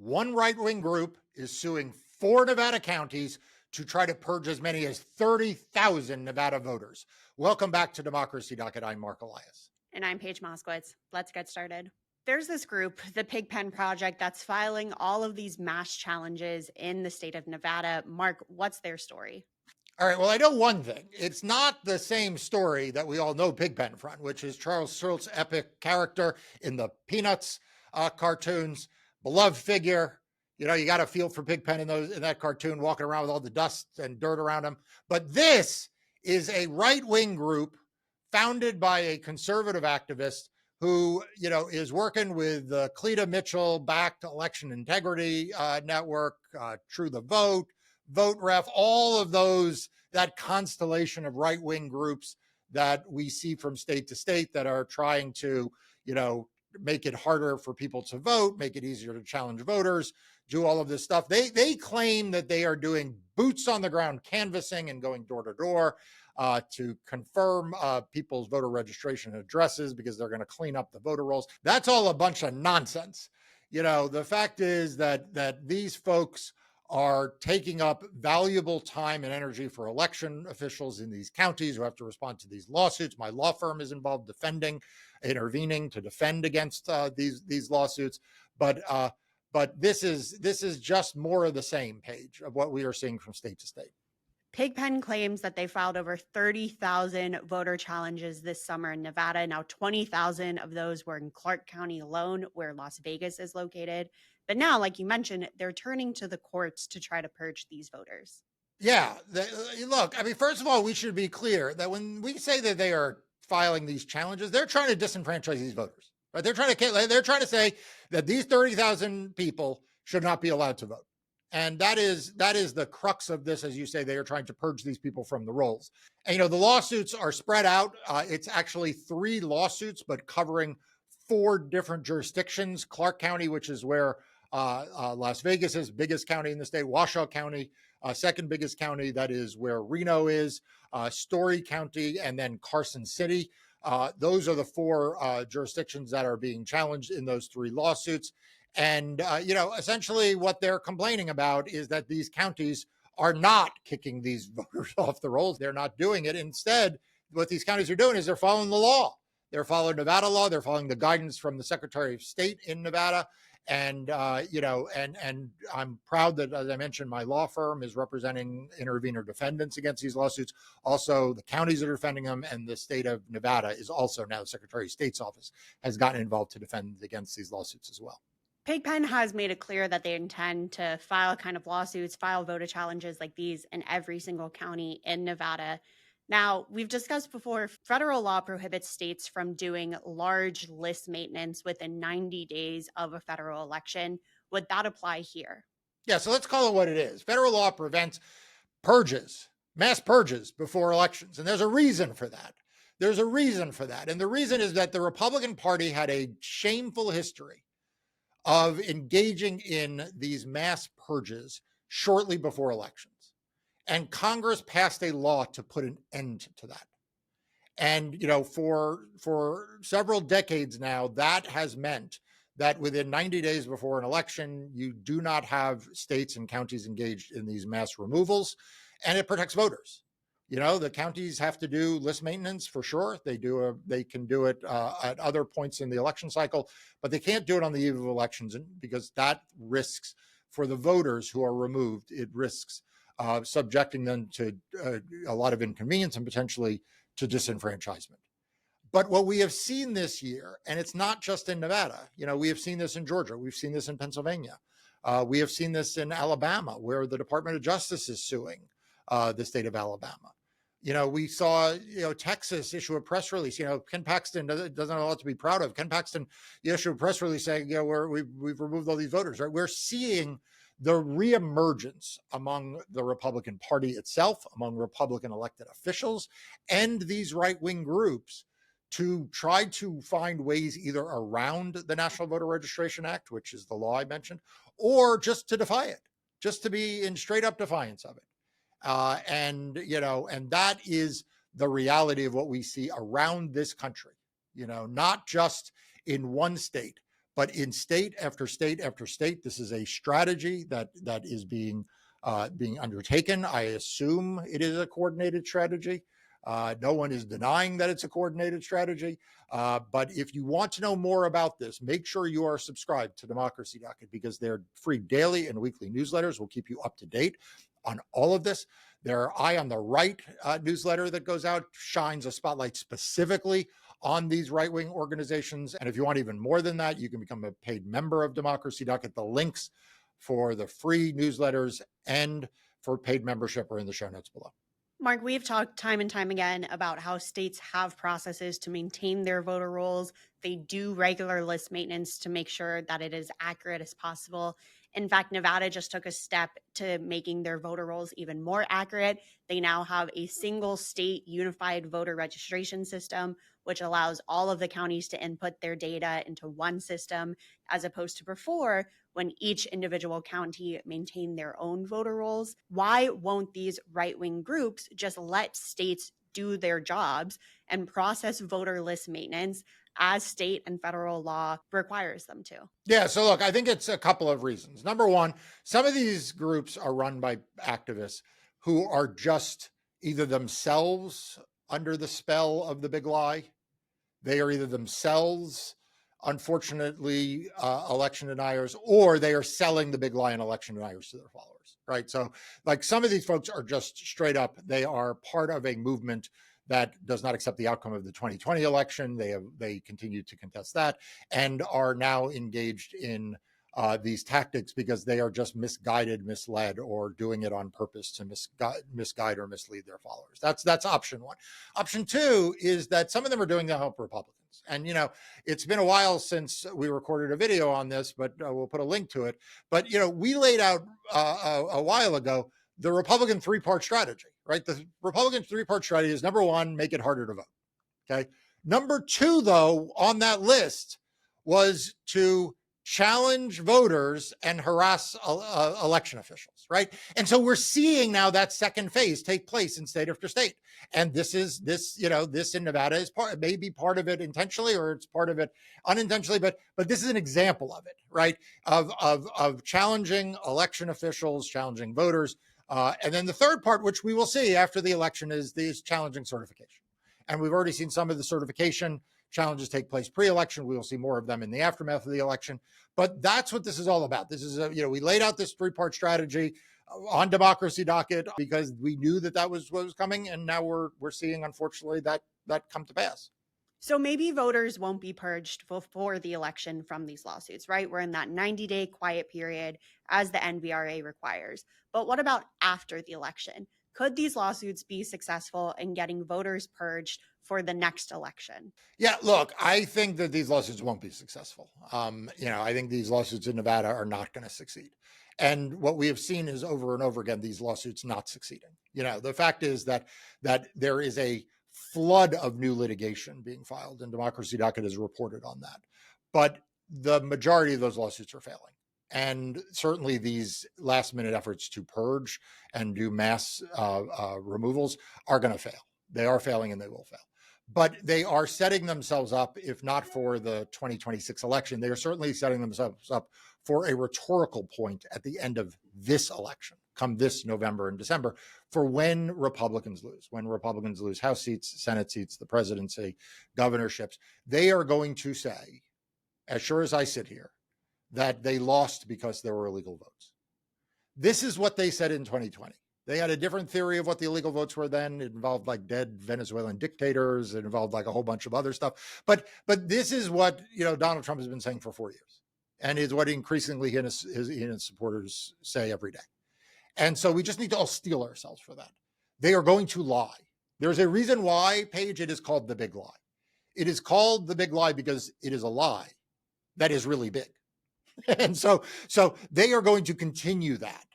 one right-wing group is suing 4 Nevada counties to try to purge as many as 30,000 Nevada voters. Welcome back to Democracy Docket. I'm Marc Elias. And I'm Paige Moskowitz. Let's get started. There's this group, the Pigpen Project, that's filing all of these mass challenges in the state of Nevada. Marc, what's their story? All right, well, I know one thing. It's not the same story that we all know Pigpen from, which is Charles Schulz's epic character in the Peanuts cartoons, beloved figure. You know, you got to feel for Pigpen in that cartoon, walking around with all the dust and dirt around him. But this is a right-wing group founded by a conservative activist who, you know, is working with the Cleta Mitchell-backed Election Integrity Network, True the Vote, Vote Ref, all of those, that constellation of right-wing groups that we see from state to state that are trying to, you know, make it harder for people to vote, make it easier to challenge voters, do all of this stuff. They claim that they are doing boots on the ground canvassing and going door to door to confirm people's voter registration addresses because they're going to clean up the voter rolls. That's all a bunch of nonsense. You know, the fact is that these folks are taking up valuable time and energy for election officials in these counties who have to respond to these lawsuits. My law firm is involved intervening to defend against these lawsuits. But this is just more of the same, Paige, of what we are seeing from state to state. Pigpen claims that they filed over 30,000 voter challenges this summer in Nevada. Now, 20,000 of those were in Clark County alone, where Las Vegas is located. But now, like you mentioned, they're turning to the courts to try to purge these voters. Yeah, look, I mean, first of all, we should be clear that when we say that they are filing these challenges, they're trying to disenfranchise these voters. Right? They're trying to say that these 30,000 people should not be allowed to vote. And that is the crux of this. As you say, they are trying to purge these people from the rolls. And, you know, the lawsuits are spread out. It's actually 3 lawsuits, but covering 4 different jurisdictions. Clark County, which is where Las Vegas is, biggest county in the state. Washoe County, second biggest county, that is where Reno is. Story County, and then Carson City. Those are the 4 jurisdictions that are being challenged in those 3 lawsuits. And, you know, essentially what they're complaining about is that these counties are not kicking these voters off the rolls. They're not doing it. Instead, what these counties are doing is they're following the law. They're following Nevada law. They're following the guidance from the Secretary of State in Nevada. And, you know, and I'm proud that, as I mentioned, my law firm is representing intervener defendants against these lawsuits. Also, the counties that are defending them, and the state of Nevada is also now, the Secretary of State's office has gotten involved to defend against these lawsuits as well. Pigpen has made it clear that they intend to file kind of lawsuits, file voter challenges like these in every single county in Nevada. Now, we've discussed before, federal law prohibits states from doing large list maintenance within 90 days of a federal election. Would that apply here? Yeah, so let's call it what it is. Federal law prevents purges, mass purges before elections. And there's a reason for that. There's a reason for that. And the reason is that the Republican Party had a shameful history of engaging in these mass purges shortly before elections. And Congress passed a law to put an end to that. And, you know, for several decades now, that has meant that within 90 days before an election, you do not have states and counties engaged in these mass removals, and it protects voters. You know, the counties have to do list maintenance for sure. They can do it at other points in the election cycle, but they can't do it on the eve of elections because that risks for the voters who are removed. It risks subjecting them to a lot of inconvenience and potentially to disenfranchisement. But what we have seen this year, and it's not just in Nevada, you know, we have seen this in Georgia, we've seen this in Pennsylvania, we have seen this in Alabama, where the Department of Justice is suing the state of Alabama. You know, we saw, you know, Texas issue a press release. You know, Ken Paxton doesn't have a lot to be proud of. Ken Paxton issued a press release saying, you know, we've removed all these voters, right? We're seeing the reemergence among the Republican Party itself, among Republican elected officials, and these right-wing groups to try to find ways either around the National Voter Registration Act, which is the law I mentioned, or just to defy it, just to be in straight up defiance of it. And, you know, and that is the reality of what we see around this country, you know, not just in one state, But in state after state after state, this is a strategy that is being undertaken. I assume it is a coordinated strategy. No one is denying that it's a coordinated strategy. But if you want to know more about this, make sure you are subscribed to Democracy Docket, because their free daily and weekly newsletters will keep you up to date on all of this. Their Eye on the Right newsletter that goes out shines a spotlight specifically on these right-wing organizations. And if you want even more than that, you can become a paid member of Democracy Docket. The links for the free newsletters and for paid membership are in the show notes below. Marc, we've talked time and time again about how states have processes to maintain their voter rolls. They do regular list maintenance to make sure that it is accurate as possible. In fact, Nevada just took a step to making their voter rolls even more accurate. They now have a single state unified voter registration system, which allows all of the counties to input their data into one system, as opposed to before, when each individual county maintained their own voter rolls. Why won't these right-wing groups just let states do their jobs and process voter list maintenance as state and federal law requires them to? Yeah, so look, I think it's a couple of reasons. Number one, some of these groups are run by activists who are just either themselves under the spell of the big lie. They are either themselves, unfortunately, election deniers, or they are selling the big lie and election deniers to their followers, right? So like some of these folks are just straight up, they are part of a movement that does not accept the outcome of the 2020 election. They continue to contest that and are now engaged in these tactics because they are just misguided, misled, or doing it on purpose to misguide or mislead their followers. That's option one. Option two is that some of them are doing to help Republicans. And, you know, it's been a while since we recorded a video on this, but we'll put a link to it. But, you know, we laid out a while ago the Republican three-part strategy, right? The Republican three-part strategy is, number one, make it harder to vote. Okay. Number two, though, on that list was to challenge voters and harass election officials, right? And so we're seeing now that second phase take place in state after state. And this in Nevada is maybe part of it intentionally, or it's part of it unintentionally, but this is an example of it, right? Of challenging election officials, challenging voters. And then the third part, which we will see after the election, is these challenging certification. And we've already seen some of the certification challenges take place pre-election. We will see more of them in the aftermath of the election. But that's what this is all about. This is, we laid out this three-part strategy on Democracy Docket because we knew that was what was coming. And now we're seeing, unfortunately, that come to pass. So maybe voters won't be purged before the election from these lawsuits, right? We're in that 90-day quiet period as the NVRA requires. But what about after the election? Could these lawsuits be successful in getting voters purged for the next election? Yeah, look, I think that these lawsuits won't be successful. I think these lawsuits in Nevada are not going to succeed. And what we have seen is over and over again, these lawsuits not succeeding. The fact is that there is a flood of new litigation being filed, and Democracy Docket has reported on that. But the majority of those lawsuits are failing. And certainly these last minute efforts to purge and do mass removals are going to fail. They are failing and they will fail. But they are setting themselves up, if not for the 2026 election, they are certainly setting themselves up for a rhetorical point at the end of this election, come this November and December, for when Republicans lose House seats, Senate seats, the presidency, governorships. They are going to say, as sure as I sit here, that they lost because there were illegal votes. This is what they said in 2020. They had a different theory of what the illegal votes were then. It involved like dead Venezuelan dictators. It involved like a whole bunch of other stuff. But this is what Donald Trump has been saying for 4 years, and is what increasingly he and his supporters say every day. And so we just need to all steel ourselves for that. They are going to lie. There's a reason why, Paige, it is called the big lie. It is called the big lie because it is a lie that is really big. And so they are going to continue that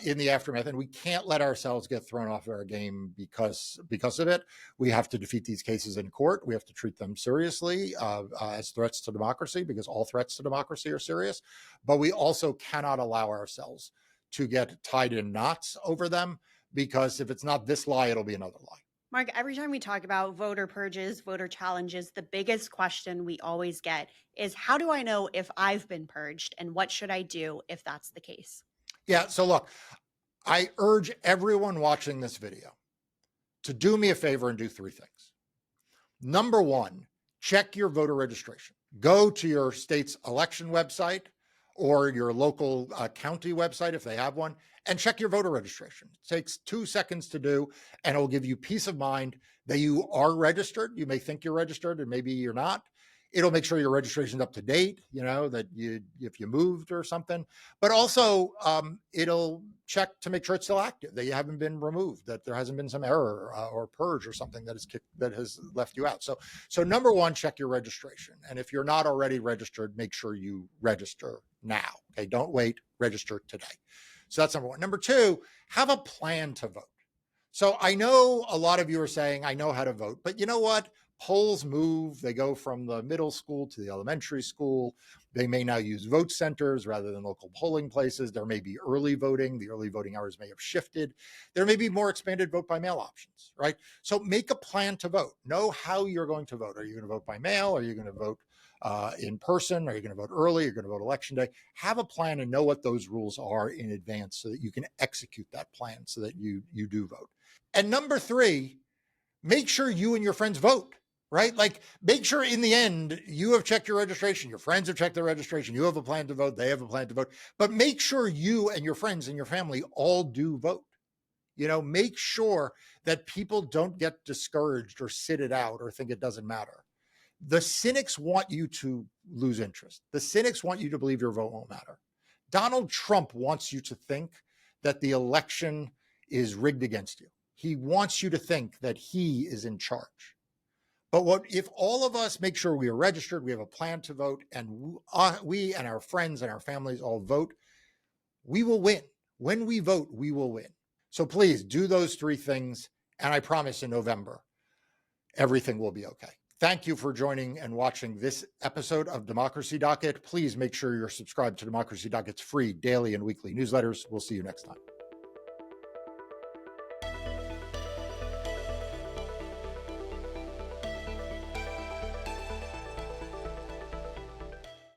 in the aftermath, and we can't let ourselves get thrown off our game because of it. We have to defeat these cases in court. We have to treat them seriously as threats to democracy, because all threats to democracy are serious. But we also cannot allow ourselves to get tied in knots over them, because if it's not this lie, it'll be another lie. Mark, every time we talk about voter purges, voter challenges, the biggest question we always get is how do I know if I've been purged and what should I do if that's the case? Yeah. So look, I urge everyone watching this video to do me a favor and do three things. Number one, check your voter registration. Go to your state's election website or your local county website if they have one, and check your voter registration. It takes 2 seconds to do, and it will give you peace of mind that you are registered. You may think you're registered and maybe you're not. It'll make sure your registration's up to date, that if you moved or something, but also it'll check to make sure it's still active, that you haven't been removed, that there hasn't been some error or purge or something that has left you out. So number one, check your registration. And if you're not already registered, make sure you register now. Okay, don't wait, register today. So that's number one. Number two, have a plan to vote. So I know a lot of you are saying, I know how to vote, but you know what? Polls move. They go from the middle school to the elementary school. They may now use vote centers rather than local polling places. There may be early voting. The early voting hours may have shifted. There may be more expanded vote by mail options, right? So make a plan to vote. Know how you're going to vote. Are you going to vote by mail? Are you going to vote in person? Are you going to vote early? Are you going to vote election day? Have a plan and know what those rules are in advance so that you can execute that plan so that you do vote. And number three, make sure you and your friends vote, right? Like make sure in the end, you have checked your registration, your friends have checked their registration, you have a plan to vote, they have a plan to vote, but make sure you and your friends and your family all do vote. Make sure that people don't get discouraged or sit it out or think it doesn't matter. The cynics want you to lose interest. The cynics want you to believe your vote won't matter. Donald Trump wants you to think that the election is rigged against you. He wants you to think that he is in charge. But what if all of us make sure we are registered, we have a plan to vote, and we and our friends and our families all vote, we will win. When we vote, we will win. So please do those three things, and I promise in November, everything will be okay. Thank you for joining and watching this episode of Democracy Docket. Please make sure you're subscribed to Democracy Docket's free daily and weekly newsletters. We'll see you next time.